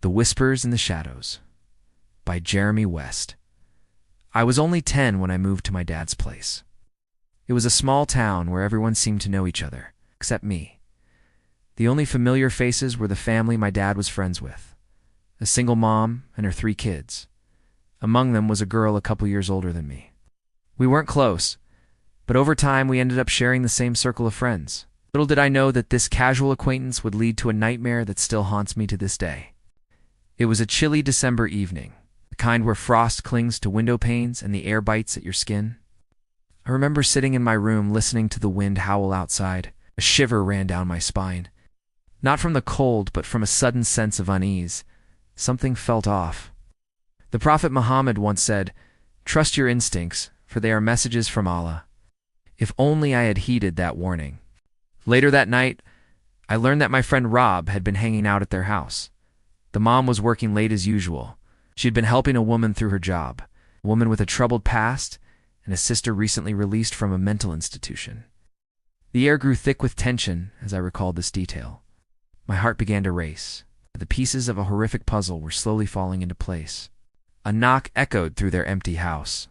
The Whispers in the Shadows by Jeremy West. I was only 10 when I moved to my dad's place. It was a small town where everyone seemed to know each other, except me. The only familiar faces were the family my dad was friends with, a single mom and her 3 kids. Among them was a girl a couple years older than me. We weren't close, but over time we ended up sharing the same circle of friends. Little did I know that this casual acquaintance would lead to a nightmare that still haunts me to this day. It was a chilly December evening, the kind where frost clings to window panes and the air bites at your skin. I remember sitting in my room listening to the wind howl outside. A shiver ran down my spine. Not from the cold, but from a sudden sense of unease. Something felt off. The Prophet Muhammad once said, "Trust your instincts, for they are messages from Allah." If only I had heeded that warning. Later that night, I learned that my friend Rob had been hanging out at their house. The mom was working late as usual. She had been helping a woman through her job, a woman with a troubled past and a sister recently released from a mental institution. The air grew thick with tension as I recalled this detail. My heart began to race. The pieces of a horrific puzzle were slowly falling into place. A knock echoed through their empty house.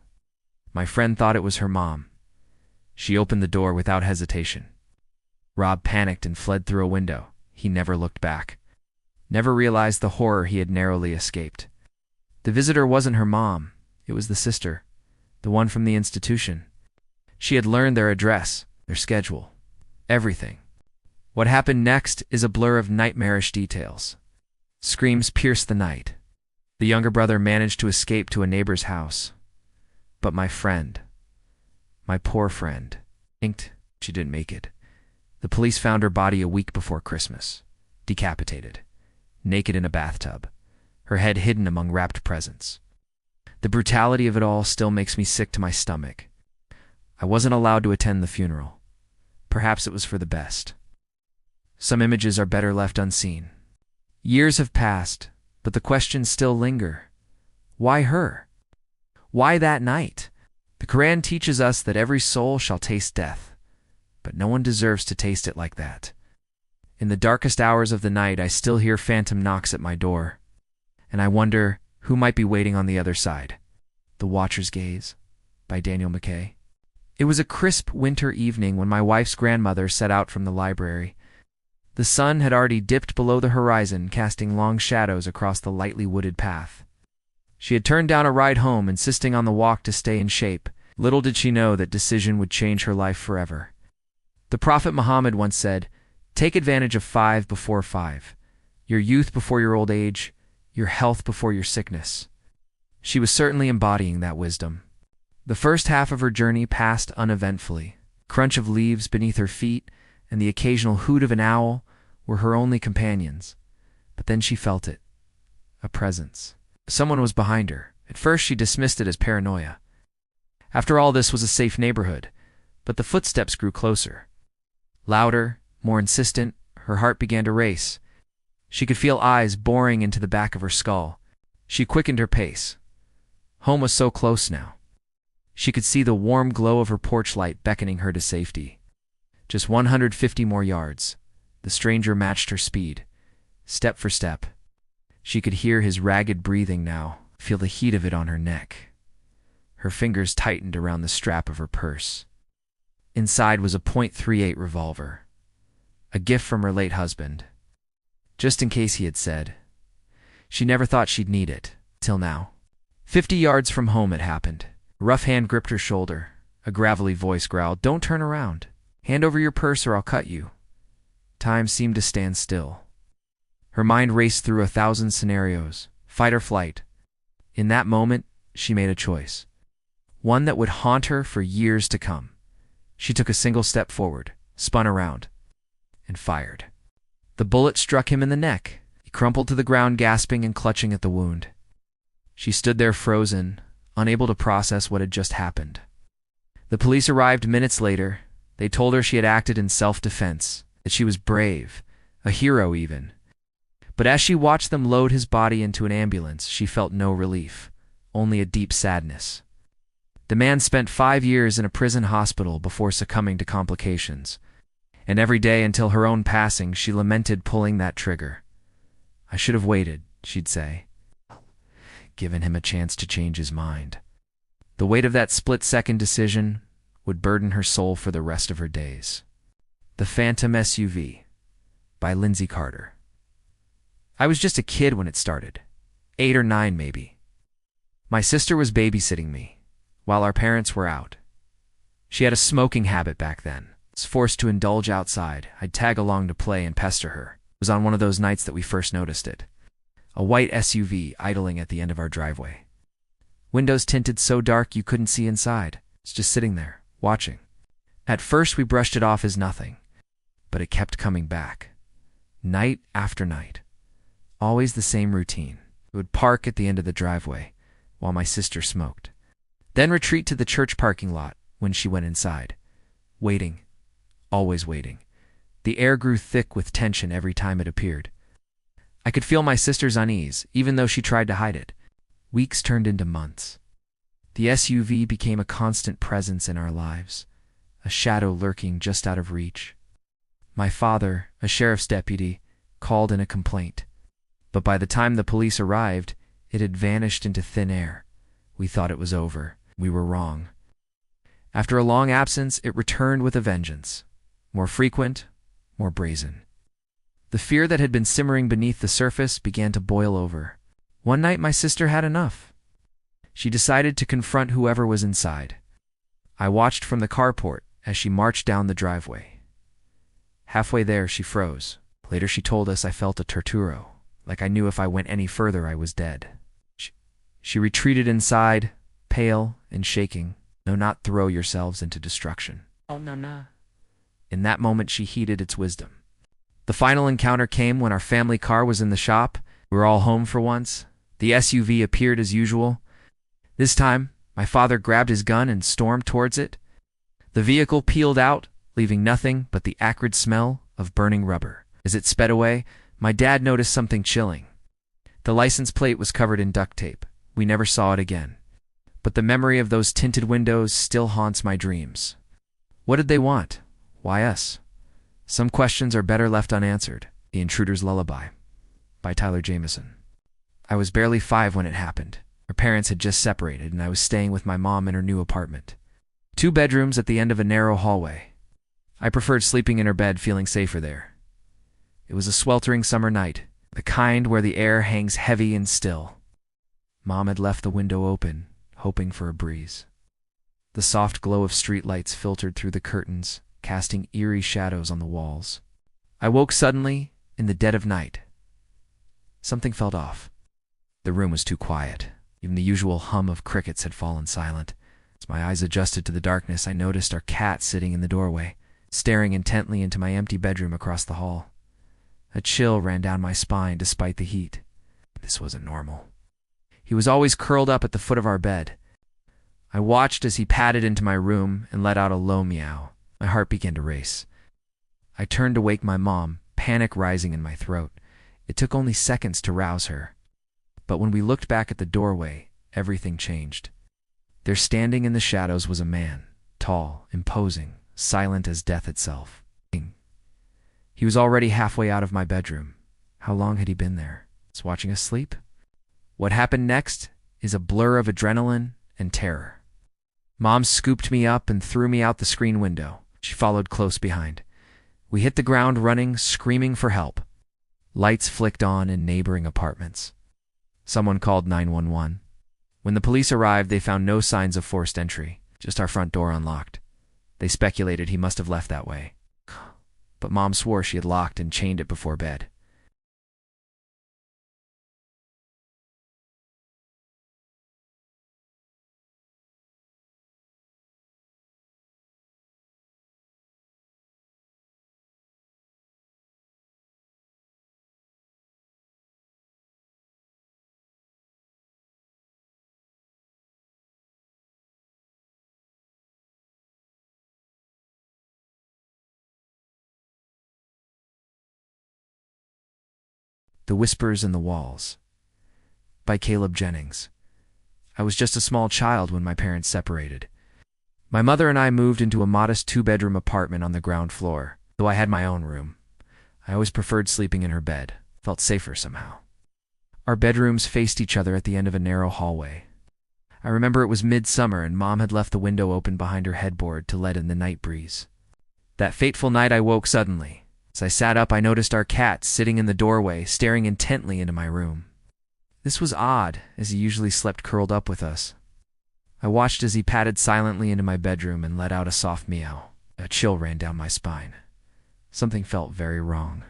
My friend thought it was her mom. She opened the door without hesitation. Rob panicked and fled through a window. He never looked back. Never realized the horror he had narrowly escaped. The visitor wasn't her mom. It was the sister, the one from the institution. She had learned their address, their schedule, everything. What happened next is a blur of nightmarish details. Screams pierced the night. The younger brother managed to escape to a neighbor's house. But my friend, my poor friend, she didn't make it. The police found her body a week before Christmas, decapitated, naked in a bathtub, her head hidden among wrapped presents. The brutality of it all still makes me sick to my stomach. I wasn't allowed to attend the funeral. Perhaps it was for the best. Some images are better left unseen. Years have passed, but the questions still linger. Why her? Why that night? The Quran teaches us that every soul shall taste death, but no one deserves to taste it like that. In the darkest hours of the night, I still hear phantom knocks at my door, and I wonder who might be waiting on the other side. The Watcher's Gaze by Daniel McKay. It was a crisp winter evening when my wife's grandmother set out from the library. The sun had already dipped below the horizon, casting long shadows across the lightly wooded path. She had turned down a ride home, insisting on the walk to stay in shape. Little did she know that decision would change her life forever. The Prophet Muhammad once said, "Take advantage of 5 before 5, your youth before your old age, your health before your sickness." She was certainly embodying that wisdom. The first half of her journey passed uneventfully. Crunch of leaves beneath her feet and the occasional hoot of an owl were her only companions. But then she felt it. A presence. Someone was behind her. At first she dismissed it as paranoia. After all, this was a safe neighborhood. But the footsteps grew closer. Louder, more insistent, her heart began to race. She could feel eyes boring into the back of her skull. She quickened her pace. Home was so close now. She could see the warm glow of her porch light beckoning her to safety. Just 150 more yards. The stranger matched her speed, step for step. She could hear his ragged breathing now, feel the heat of it on her neck. Her fingers tightened around the strap of her purse. Inside was a .38 revolver, a gift from her late husband. Just in case, he had said. She never thought she'd need it, till now. 50 yards from home it happened. A rough hand gripped her shoulder. A gravelly voice growled, "Don't turn around. Hand over your purse or I'll cut you." Time seemed to stand still. Her mind raced through 1,000 scenarios, fight or flight. In that moment, she made a choice. One that would haunt her for years to come. She took a single step forward, spun around, and fired. The bullet struck him in the neck. He crumpled to the ground, gasping and clutching at the wound. She stood there frozen, unable to process what had just happened. The police arrived minutes later. They told her she had acted in self-defense, that she was brave, a hero even. But as she watched them load his body into an ambulance, she felt no relief, only a deep sadness. The man spent 5 years in a prison hospital before succumbing to complications, and every day until her own passing she lamented pulling that trigger. "I should have waited," she'd say, giving him a chance to change his mind. The weight of that split-second decision would burden her soul for the rest of her days. The Phantom SUV by Lindsay Carter. I was just a kid when it started, 8 or 9 maybe. My sister was babysitting me while our parents were out. She had a smoking habit back then. Was forced to indulge outside. I'd tag along to play and pester her. It was on one of those nights that we first noticed it. A white SUV idling at the end of our driveway. Windows tinted so dark you couldn't see inside. It's just sitting there, watching. At first we brushed it off as nothing, but it kept coming back. Night after night. Always the same routine. It would park at the end of the driveway while my sister smoked. Then retreat to the church parking lot when she went inside. Waiting. Always waiting. The air grew thick with tension every time it appeared. I could feel my sister's unease, even though she tried to hide it. Weeks turned into months. The SUV became a constant presence in our lives, a shadow lurking just out of reach. My father, a sheriff's deputy, called in a complaint. But by the time the police arrived, it had vanished into thin air. We thought it was over. We were wrong. After a long absence, it returned with a vengeance. More frequent, more brazen. The fear that had been simmering beneath the surface began to boil over. One night my sister had enough. She decided to confront whoever was inside. I watched from the carport as she marched down the driveway. Halfway there, she froze. Later she told us I felt a torturo, like I knew if I went any further I was dead. She retreated inside, pale and shaking. No, not throw yourselves into destruction. Oh, no. In that moment, she heeded its wisdom. The final encounter came when our family car was in the shop. We were all home for once. The SUV appeared as usual. This time, my father grabbed his gun and stormed towards it. The vehicle peeled out, leaving nothing but the acrid smell of burning rubber. As it sped away, my dad noticed something chilling. The license plate was covered in duct tape. We never saw it again. But the memory of those tinted windows still haunts my dreams. What did they want? Why us? Some questions are better left unanswered. The Intruder's Lullaby by Tyler Jameson. I was barely 5 when it happened. Our parents had just separated, and I was staying with my mom in her new apartment. 2 bedrooms at the end of a narrow hallway. I preferred sleeping in her bed, feeling safer there. It was a sweltering summer night, the kind where the air hangs heavy and still. Mom had left the window open, hoping for a breeze. The soft glow of streetlights filtered through the curtains, casting eerie shadows on the walls. I woke suddenly, in the dead of night. Something felt off. The room was too quiet. Even the usual hum of crickets had fallen silent. As my eyes adjusted to the darkness, I noticed our cat sitting in the doorway, staring intently into my empty bedroom across the hall. A chill ran down my spine despite the heat. This wasn't normal. He was always curled up at the foot of our bed. I watched as he padded into my room and let out a low meow. My heart began to race. I turned to wake my mom, panic rising in my throat. It took only seconds to rouse her. But when we looked back at the doorway, everything changed. There, standing in the shadows, was a man, tall, imposing, silent as death itself. He was already halfway out of my bedroom. How long had he been there? Just watching us sleep? What happened next is a blur of adrenaline and terror. Mom scooped me up and threw me out the screen window. She followed close behind. We hit the ground running, screaming for help. Lights flicked on in neighboring apartments. Someone called 911. When the police arrived, they found no signs of forced entry, just our front door unlocked. They speculated he must have left that way. But Mom swore she had locked and chained it before bed. The Whispers in the Walls by Caleb Jennings. I was just a small child when my parents separated. My mother and I moved into a modest 2-bedroom apartment on the ground floor. Though I had my own room, I always preferred sleeping in her bed. Felt safer somehow. Our bedrooms faced each other at the end of a narrow hallway. I remember it was midsummer and Mom had left the window open behind her headboard to let in the night breeze. That fateful night I woke suddenly. As I sat up, I noticed our cat sitting in the doorway, staring intently into my room. This was odd, as he usually slept curled up with us. I watched as he padded silently into my bedroom and let out a soft meow. A chill ran down my spine. Something felt very wrong.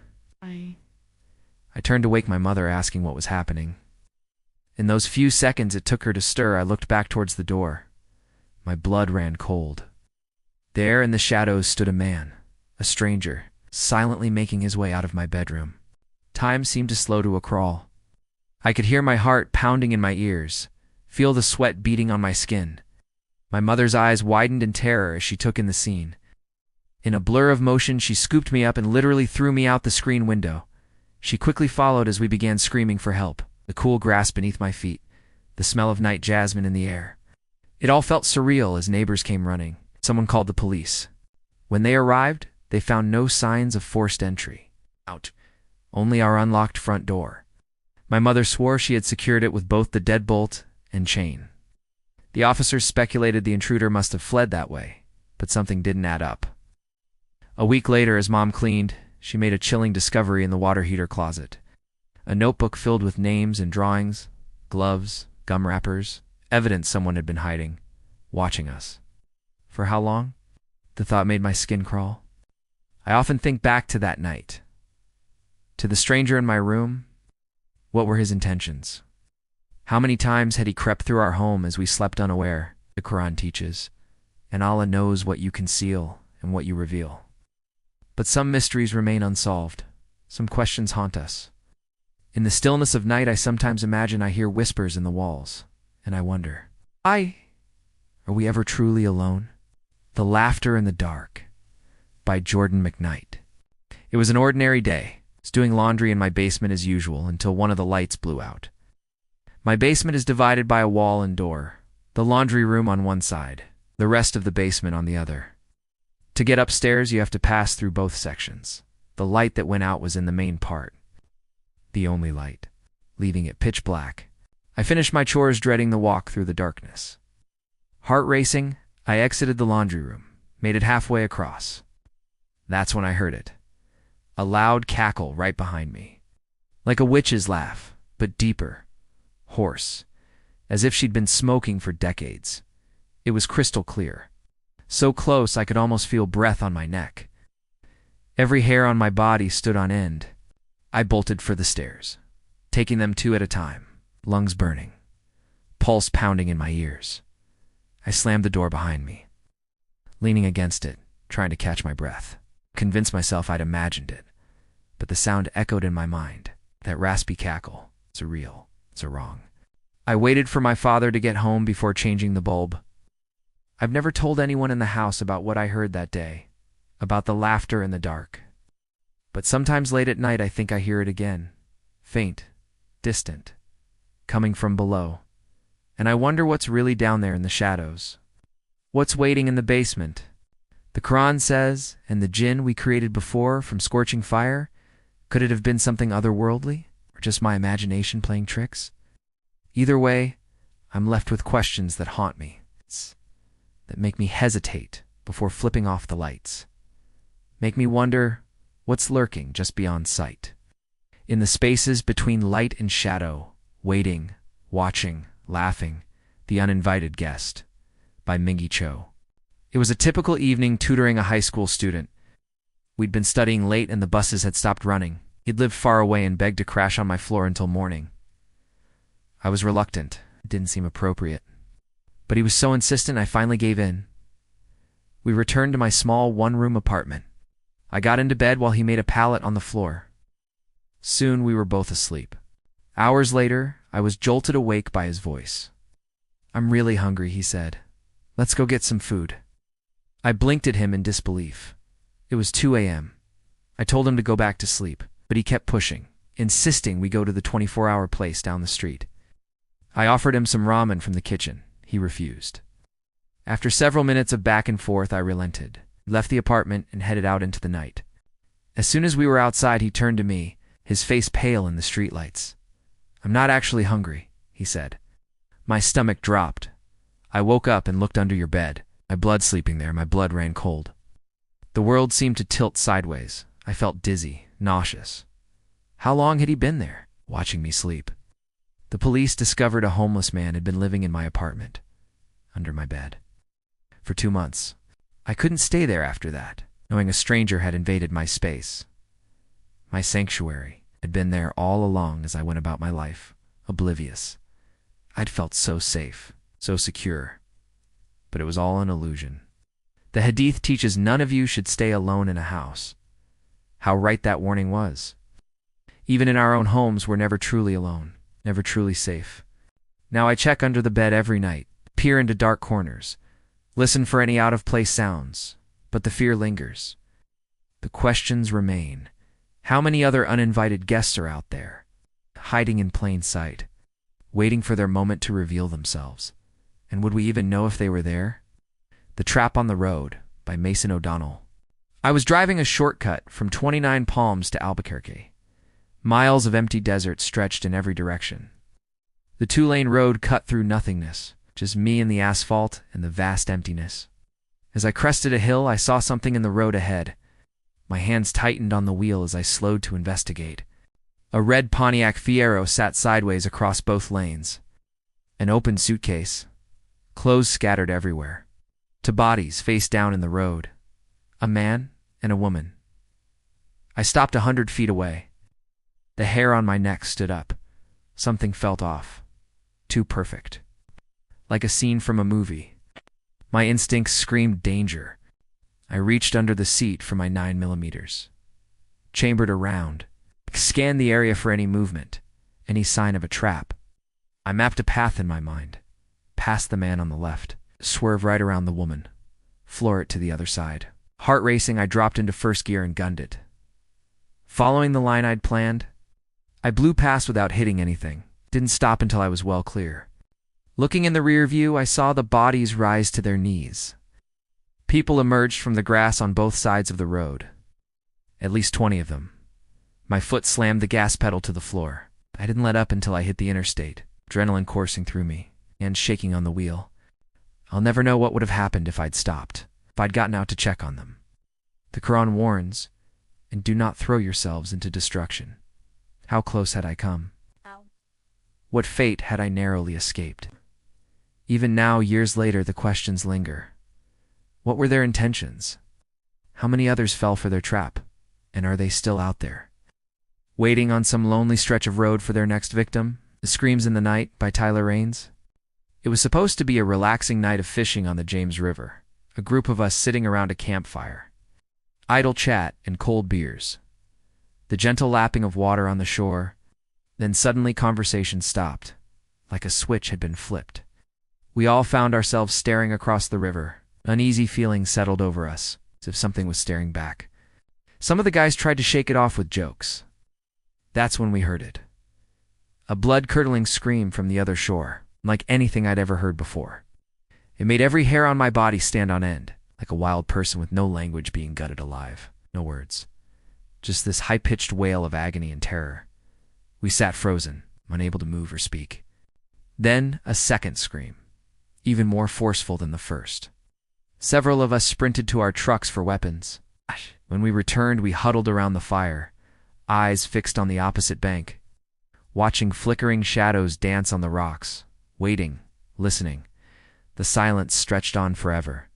I turned to wake my mother, asking what was happening. In those few seconds it took her to stir, I looked back towards the door. My blood ran cold. There in the shadows stood a man, a stranger, silently making his way out of my bedroom. Time seemed to slow to a crawl. I could hear my heart pounding in my ears, feel the sweat beating on my skin. My mother's eyes widened in terror as she took in the scene. In a blur of motion, she scooped me up and literally threw me out the screen window. She quickly followed as we began screaming for help, the cool grass beneath my feet, the smell of night jasmine in the air. It all felt surreal as neighbors came running. Someone called the police. When they arrived, they found no signs of forced entry. Only our unlocked front door. My mother swore she had secured it with both the deadbolt and chain. The officers speculated the intruder must have fled that way, but something didn't add up. A week later, as Mom cleaned, she made a chilling discovery in the water heater closet. A notebook filled with names and drawings, gloves, gum wrappers, evidence someone had been hiding, watching us. For how long? The thought made my skin crawl. I often think back to that night. To the stranger in my room, what were his intentions? How many times had he crept through our home as we slept unaware? The Quran teaches, and Allah knows what you conceal and what you reveal. But some mysteries remain unsolved. Some questions haunt us. In the stillness of night, I sometimes imagine I hear whispers in the walls, and I wonder, are we ever truly alone? The Laughter in the Dark, by Jordan McKnight. It was an ordinary day. I was doing laundry in my basement as usual until one of the lights blew out. My basement is divided by a wall and door, the laundry room on one side, the rest of the basement on the other. To get upstairs, you have to pass through both sections. The light that went out was in the main part, the only light, leaving it pitch black. I finished my chores, dreading the walk through the darkness. Heart racing, I exited the laundry room, made it halfway across. That's when I heard it. A loud cackle right behind me. Like a witch's laugh, but deeper, hoarse, as if she'd been smoking for decades. It was crystal clear. So close I could almost feel breath on my neck. Every hair on my body stood on end. I bolted for the stairs, taking them two at a time, lungs burning, pulse pounding in my ears. I slammed the door behind me, leaning against it, trying to catch my breath. Convinced myself I'd imagined it, but the sound echoed in my mind, that raspy cackle. It's a real, it's a wrong. I waited for my father to get home before changing the bulb. I've never told anyone in the house about what I heard that day, about the laughter in the dark. But sometimes late at night I think I hear it again, faint, distant, coming from below. And I wonder what's really down there in the shadows. What's waiting in the basement? The Quran says, and the jinn we created before from scorching fire, could it have been something otherworldly, or just my imagination playing tricks? Either way, I'm left with questions that haunt me, that make me hesitate before flipping off the lights. Make me wonder what's lurking just beyond sight. In the spaces between light and shadow, waiting, watching, laughing, The Uninvited Guest, by Mingy Cho. It was a typical evening tutoring a high school student. We'd been studying late and the buses had stopped running. He'd lived far away and begged to crash on my floor until morning. I was reluctant. It didn't seem appropriate. But he was so insistent I finally gave in. We returned to my small one-room apartment. I got into bed while he made a pallet on the floor. Soon we were both asleep. Hours later, I was jolted awake by his voice. "I'm really hungry," he said. "Let's go get some food." I blinked at him in disbelief. It was 2 a.m. I told him to go back to sleep, but he kept pushing, insisting we go to the 24-hour place down the street. I offered him some ramen from the kitchen. He refused. After several minutes of back and forth, I relented, left the apartment, and headed out into the night. As soon as we were outside, he turned to me, his face pale in the streetlights. "I'm not actually hungry," he said. My stomach dropped. I woke up and looked under your bed. My blood sleeping there, my blood ran cold. The world seemed to tilt sideways. I felt dizzy, nauseous. How long had he been there, watching me sleep? The police discovered a homeless man had been living in my apartment, under my bed, for 2 months. I couldn't stay there after that, knowing a stranger had invaded my space. My sanctuary had been there all along as I went about my life, oblivious. I'd felt so safe, so secure. But it was all an illusion. The Hadith teaches none of you should stay alone in a house. How right that warning was. Even in our own homes, we're never truly alone, never truly safe. Now I check under the bed every night, peer into dark corners, listen for any out-of-place sounds, but the fear lingers. The questions remain. How many other uninvited guests are out there, hiding in plain sight, waiting for their moment to reveal themselves? And would we even know if they were there? The Trap on the Road by Mason O'Donnell. I was driving a shortcut from 29 Palms to Albuquerque. Miles of empty desert stretched in every direction. The 2-lane road cut through nothingness, just me and the asphalt and the vast emptiness. As I crested a hill, I saw something in the road ahead. My hands tightened on the wheel as I slowed to investigate. A red Pontiac Fiero sat sideways across both lanes. An open suitcase. Clothes scattered everywhere. 2 bodies face down in the road. A man and a woman. I stopped 100 feet away. The hair on my neck stood up. Something felt off. Too perfect. Like a scene from a movie. My instincts screamed danger. I reached under the seat for my 9mm. Chambered around. Scanned the area for any movement, any sign of a trap. I mapped a path in my mind. Past the man on the left. Swerve right around the woman. Floor it to the other side. Heart racing, I dropped into first gear and gunned it. Following the line I'd planned, I blew past without hitting anything. Didn't stop until I was well clear. Looking in the rear view, I saw the bodies rise to their knees. People emerged from the grass on both sides of the road. At least 20 of them. My foot slammed the gas pedal to the floor. I didn't let up until I hit the interstate, adrenaline coursing through me, and shaking on the wheel. I'll never know what would have happened if I'd stopped, if I'd gotten out to check on them. The Quran warns, and do not throw yourselves into destruction. How close had I come? Ow. What fate had I narrowly escaped? Even now, years later, the questions linger. What were their intentions? How many others fell for their trap? And are they still out there? Waiting on some lonely stretch of road for their next victim? The Screams in the Night by Tyler Raines. It was supposed to be a relaxing night of fishing on the James River, a group of us sitting around a campfire. Idle chat and cold beers. The gentle lapping of water on the shore. Then suddenly conversation stopped, like a switch had been flipped. We all found ourselves staring across the river. Uneasy feelings settled over us, as if something was staring back. Some of the guys tried to shake it off with jokes. That's when we heard it. A blood-curdling scream from the other shore, like anything I'd ever heard before. It made every hair on my body stand on end, like a wild person with no language being gutted alive. No words. Just this high-pitched wail of agony and terror. We sat frozen, unable to move or speak. Then a second scream, even more forceful than the first. Several of us sprinted to our trucks for weapons. When we returned, we huddled around the fire, eyes fixed on the opposite bank, watching flickering shadows dance on the rocks, waiting, listening. The silence stretched on forever.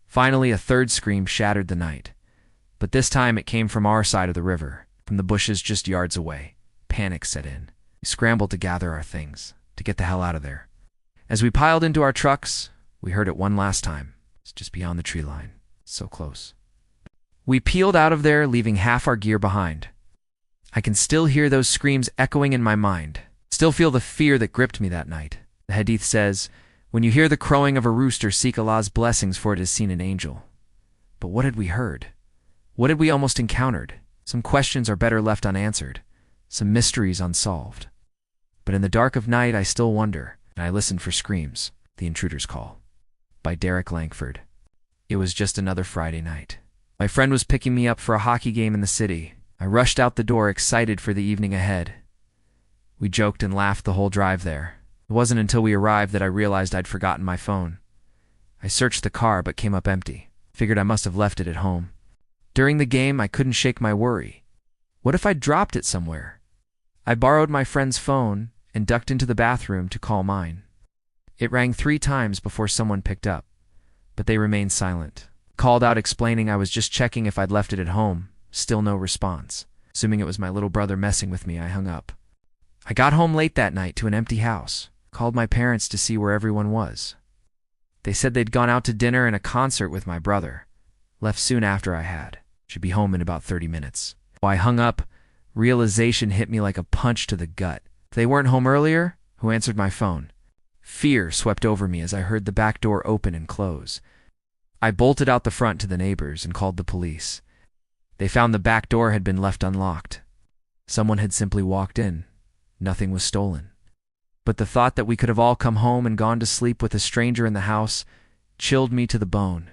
Finally, a third scream shattered the night. But this time it came from our side of the river, from the bushes just yards away. Panic set in. We scrambled to gather our things, to get the hell out of there. As we piled into our trucks, we heard it one last time. It's just beyond the tree line. So close. We peeled out of there, leaving half our gear behind. I can still hear those screams echoing in my mind. Still feel the fear that gripped me that night. The Hadith says, when you hear the crowing of a rooster, seek Allah's blessings, for it has seen an angel. But what had we heard? What had we almost encountered? Some questions are better left unanswered. Some mysteries unsolved. But in the dark of night, I still wonder, and I listen for screams. The Intruder's Call by Derek Langford. It was just another Friday night. My friend was picking me up for a hockey game in the city. I rushed out the door, excited for the evening ahead. We joked and laughed the whole drive there. It wasn't until we arrived that I realized I'd forgotten my phone. I searched the car but came up empty. Figured I must have left it at home. During the game, I couldn't shake my worry. What if I'd dropped it somewhere? I borrowed my friend's phone and ducked into the bathroom to call mine. It rang 3 times before someone picked up, but they remained silent. Called out explaining I was just checking if I'd left it at home. Still no response. Assuming it was my little brother messing with me, I hung up. I got home late that night to an empty house. Called my parents to see where everyone was. They said they'd gone out to dinner and a concert with my brother. Left soon after I had. Should be home in about 30 minutes. While I hung up, realization hit me like a punch to the gut. If they weren't home earlier, who answered my phone? Fear swept over me as I heard the back door open and close. I bolted out the front to the neighbors and called the police. They found the back door had been left unlocked. Someone had simply walked in. Nothing was stolen. But the thought that we could have all come home and gone to sleep with a stranger in the house chilled me to the bone.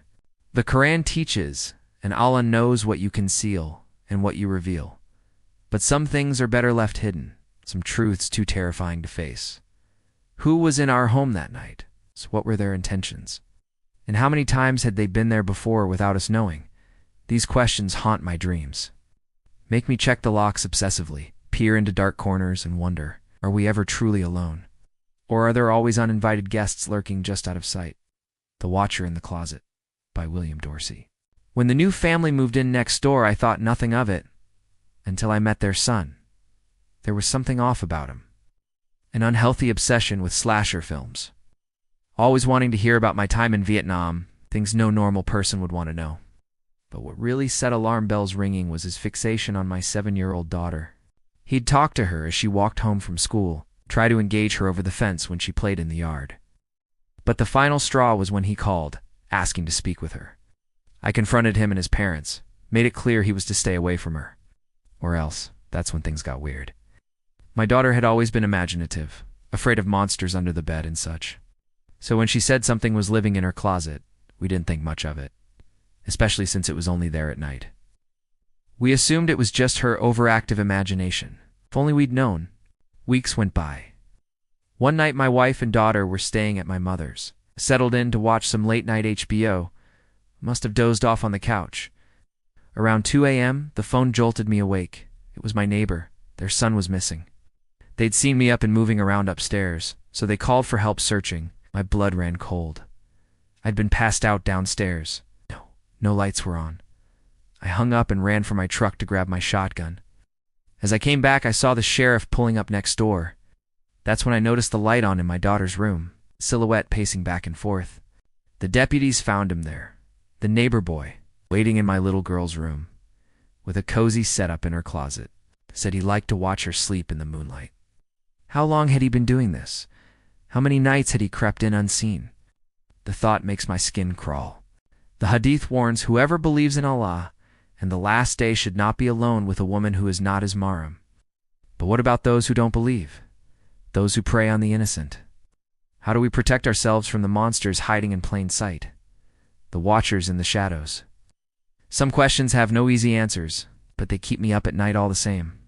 The Quran teaches, and Allah knows what you conceal and what you reveal. But some things are better left hidden, some truths too terrifying to face. Who was in our home that night? So what were their intentions? And how many times had they been there before without us knowing? These questions haunt my dreams. Make me check the locks obsessively, peer into dark corners and wonder, are we ever truly alone? Or are there always uninvited guests lurking just out of sight? The Watcher in the Closet, by William Dorsey. When the new family moved in next door, I thought nothing of it, until I met their son. There was something off about him. An unhealthy obsession with slasher films. Always wanting to hear about my time in Vietnam, things no normal person would want to know. But what really set alarm bells ringing was his fixation on my 7-year-old daughter. He'd talk to her as she walked home from school, try to engage her over the fence when she played in the yard. But the final straw was when he called, asking to speak with her. I confronted him and his parents, made it clear he was to stay away from her. Or else, that's when things got weird. My daughter had always been imaginative, afraid of monsters under the bed and such. So when she said something was living in her closet, we didn't think much of it, especially since it was only there at night. We assumed it was just her overactive imagination. If only we'd known. Weeks went by. One night my wife and daughter were staying at my mother's. Settled in to watch some late-night HBO. Must have dozed off on the couch. Around 2 a.m., the phone jolted me awake. It was my neighbor. Their son was missing. They'd seen me up and moving around upstairs, so they called for help searching. My blood ran cold. I'd been passed out downstairs. No lights were on. I hung up and ran for my truck to grab my shotgun. As I came back, I saw the sheriff pulling up next door. That's when I noticed the light on in my daughter's room, silhouette pacing back and forth. The deputies found him there, the neighbor boy, waiting in my little girl's room, with a cozy setup in her closet. Said he liked to watch her sleep in the moonlight. How long had he been doing this? How many nights had he crept in unseen? The thought makes my skin crawl. The Hadith warns whoever believes in Allah and the last day should not be alone with a woman who is not his mahram. But what about those who don't believe? Those who prey on the innocent? How do we protect ourselves from the monsters hiding in plain sight? The watchers in the shadows? Some questions have no easy answers, but they keep me up at night all the same.